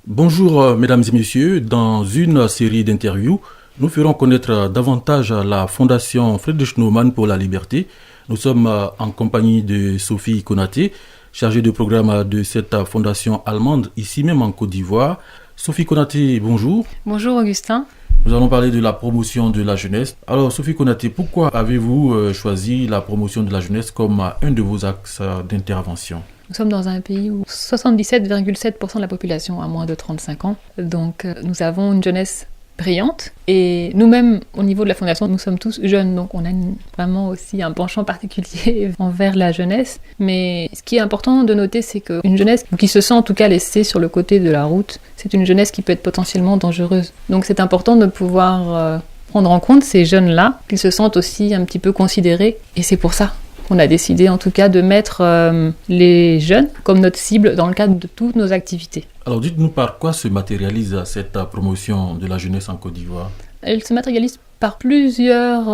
Bonjour mesdames et messieurs, dans une série d'interviews, nous ferons connaître davantage la Fondation Friedrich Naumann pour la liberté. Nous sommes en compagnie de Sophie Konaté, chargée de programme de cette fondation allemande, ici même en Côte d'Ivoire. Sophie Konaté, bonjour. Bonjour Augustin. Nous allons parler de la promotion de la jeunesse. Alors Sophie Konaté, pourquoi avez-vous choisi la promotion de la jeunesse comme un de vos axes d'intervention ? Nous sommes dans un pays où 77,7% de la population a moins de 35 ans. Donc nous avons une jeunesse brillante. Et nous-mêmes, au niveau de la Fondation, nous sommes tous jeunes. Donc on a vraiment aussi un penchant particulier envers la jeunesse. Mais ce qui est important de noter, c'est qu'une jeunesse qui se sent en tout cas laissée sur le côté de la route, c'est une jeunesse qui peut être potentiellement dangereuse. Donc c'est important de pouvoir prendre en compte ces jeunes-là, qu'ils se sentent aussi un petit peu considérés. Et c'est pour ça qu'on a décidé en tout cas de mettre les jeunes comme notre cible dans le cadre de toutes nos activités. Alors dites-nous par quoi se matérialise cette promotion de la jeunesse en Côte d'Ivoire ? Elle se matérialise par plusieurs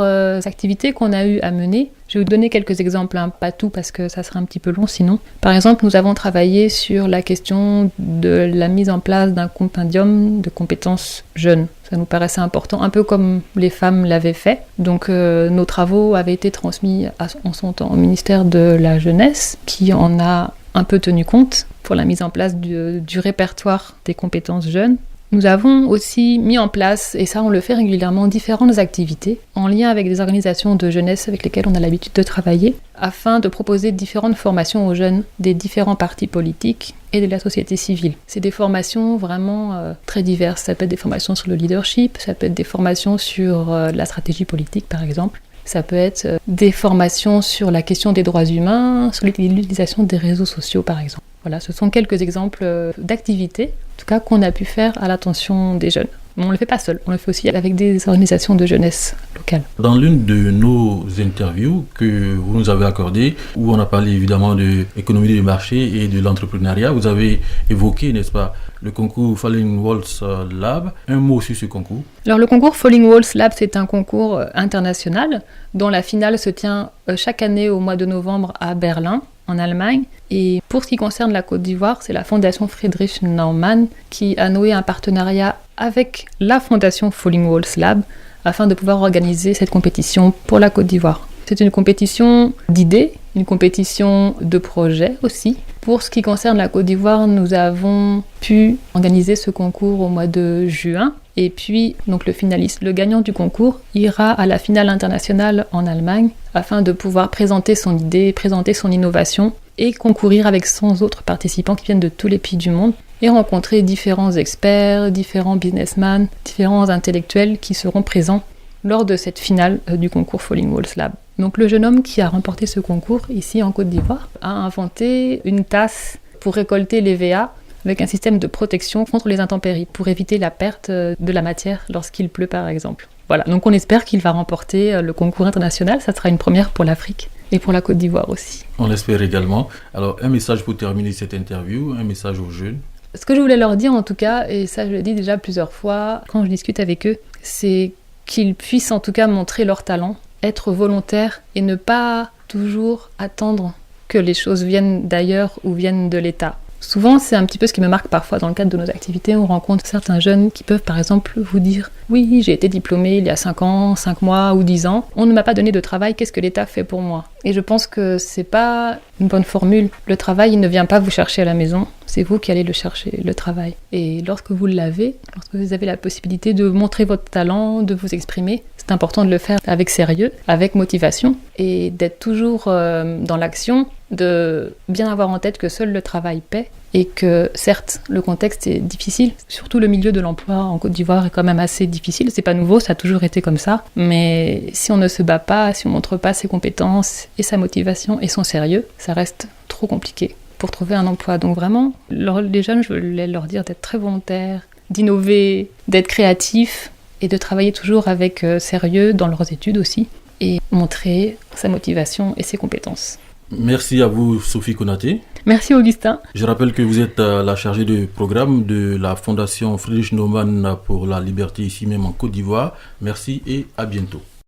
activités qu'on a eu à mener. Je vais vous donner quelques exemples, pas tout parce que ça serait un petit peu long sinon. Par exemple, nous avons travaillé sur la question de la mise en place d'un compendium de compétences jeunes. Ça nous paraissait important, un peu comme les femmes l'avaient fait. Donc nos travaux avaient été transmis en son temps au ministère de la Jeunesse, qui en a un peu tenu compte pour la mise en place du répertoire des compétences jeunes. Nous avons aussi mis en place, et ça on le fait régulièrement, différentes activités en lien avec des organisations de jeunesse avec lesquelles on a l'habitude de travailler, afin de proposer différentes formations aux jeunes des différents partis politiques et de la société civile. C'est des formations vraiment très diverses. Ça peut être des formations sur le leadership, ça peut être des formations sur la stratégie politique par exemple. Ça peut être des formations sur la question des droits humains, sur l'utilisation des réseaux sociaux par exemple. Voilà, ce sont quelques exemples d'activités, en tout cas, qu'on a pu faire à l'attention des jeunes. Mais on ne le fait pas seul, on le fait aussi avec des organisations de jeunesse locales. Dans l'une de nos interviews que vous nous avez accordées, où on a parlé évidemment de l'économie de marché et de l'entrepreneuriat, vous avez évoqué, n'est-ce pas, le concours Falling Walls Lab. Un mot sur ce concours. Alors le concours Falling Walls Lab, c'est un concours international dont la finale se tient chaque année au mois de novembre à Berlin, en Allemagne. Et pour ce qui concerne la Côte d'Ivoire, c'est la Fondation Friedrich Naumann qui a noué un partenariat avec la Fondation Falling Walls Lab afin de pouvoir organiser cette compétition pour la Côte d'Ivoire. C'est une compétition d'idées, une compétition de projets aussi. Pour ce qui concerne la Côte d'Ivoire, nous avons pu organiser ce concours au mois de juin. Et puis, donc le finaliste, le gagnant du concours, ira à la finale internationale en Allemagne afin de pouvoir présenter son idée, présenter son innovation et concourir avec 100 autres participants qui viennent de tous les pays du monde et rencontrer différents experts, différents businessmen, différents intellectuels qui seront présents lors de cette finale du concours Falling Walls Lab. Donc le jeune homme qui a remporté ce concours ici en Côte d'Ivoire a inventé une tasse pour récolter les VA avec un système de protection contre les intempéries pour éviter la perte de la matière lorsqu'il pleut par exemple. Voilà, donc on espère qu'il va remporter le concours international, ça sera une première pour l'Afrique et pour la Côte d'Ivoire aussi. On l'espère également. Alors un message pour terminer cette interview, un message aux jeunes. Ce que je voulais leur dire en tout cas, et ça je l'ai dit déjà plusieurs fois quand je discute avec eux, c'est qu'ils puissent en tout cas montrer leur talent, être volontaires et ne pas toujours attendre que les choses viennent d'ailleurs ou viennent de l'État. Souvent, c'est un petit peu ce qui me marque parfois dans le cadre de nos activités. On rencontre certains jeunes qui peuvent par exemple vous dire « Oui, j'ai été diplômé il y a 5 ans, 5 mois ou 10 ans. On ne m'a pas donné de travail, qu'est-ce que l'État fait pour moi ?» Et je pense que c'est pas une bonne formule. Le travail, il ne vient pas vous chercher à la maison. C'est vous qui allez le chercher, le travail. Et lorsque vous l'avez, lorsque vous avez la possibilité de montrer votre talent, de vous exprimer, c'est important de le faire avec sérieux, avec motivation et d'être toujours dans l'action, de bien avoir en tête que seul le travail paie et que certes le contexte est difficile, surtout le milieu de l'emploi en Côte d'Ivoire est quand même assez difficile, c'est pas nouveau, ça a toujours été comme ça, mais si on ne se bat pas, si on montre pas ses compétences et sa motivation et son sérieux, ça reste trop compliqué pour trouver un emploi. Donc vraiment, les jeunes, je voulais leur dire d'être très volontaires, d'innover, d'être créatifs et de travailler toujours avec sérieux dans leurs études aussi et montrer sa motivation et ses compétences. Merci à vous, Sophie Konaté. Merci, Augustin. Je rappelle que vous êtes la chargée de programme de la Fondation Friedrich Naumann pour la liberté ici même en Côte d'Ivoire. Merci et à bientôt.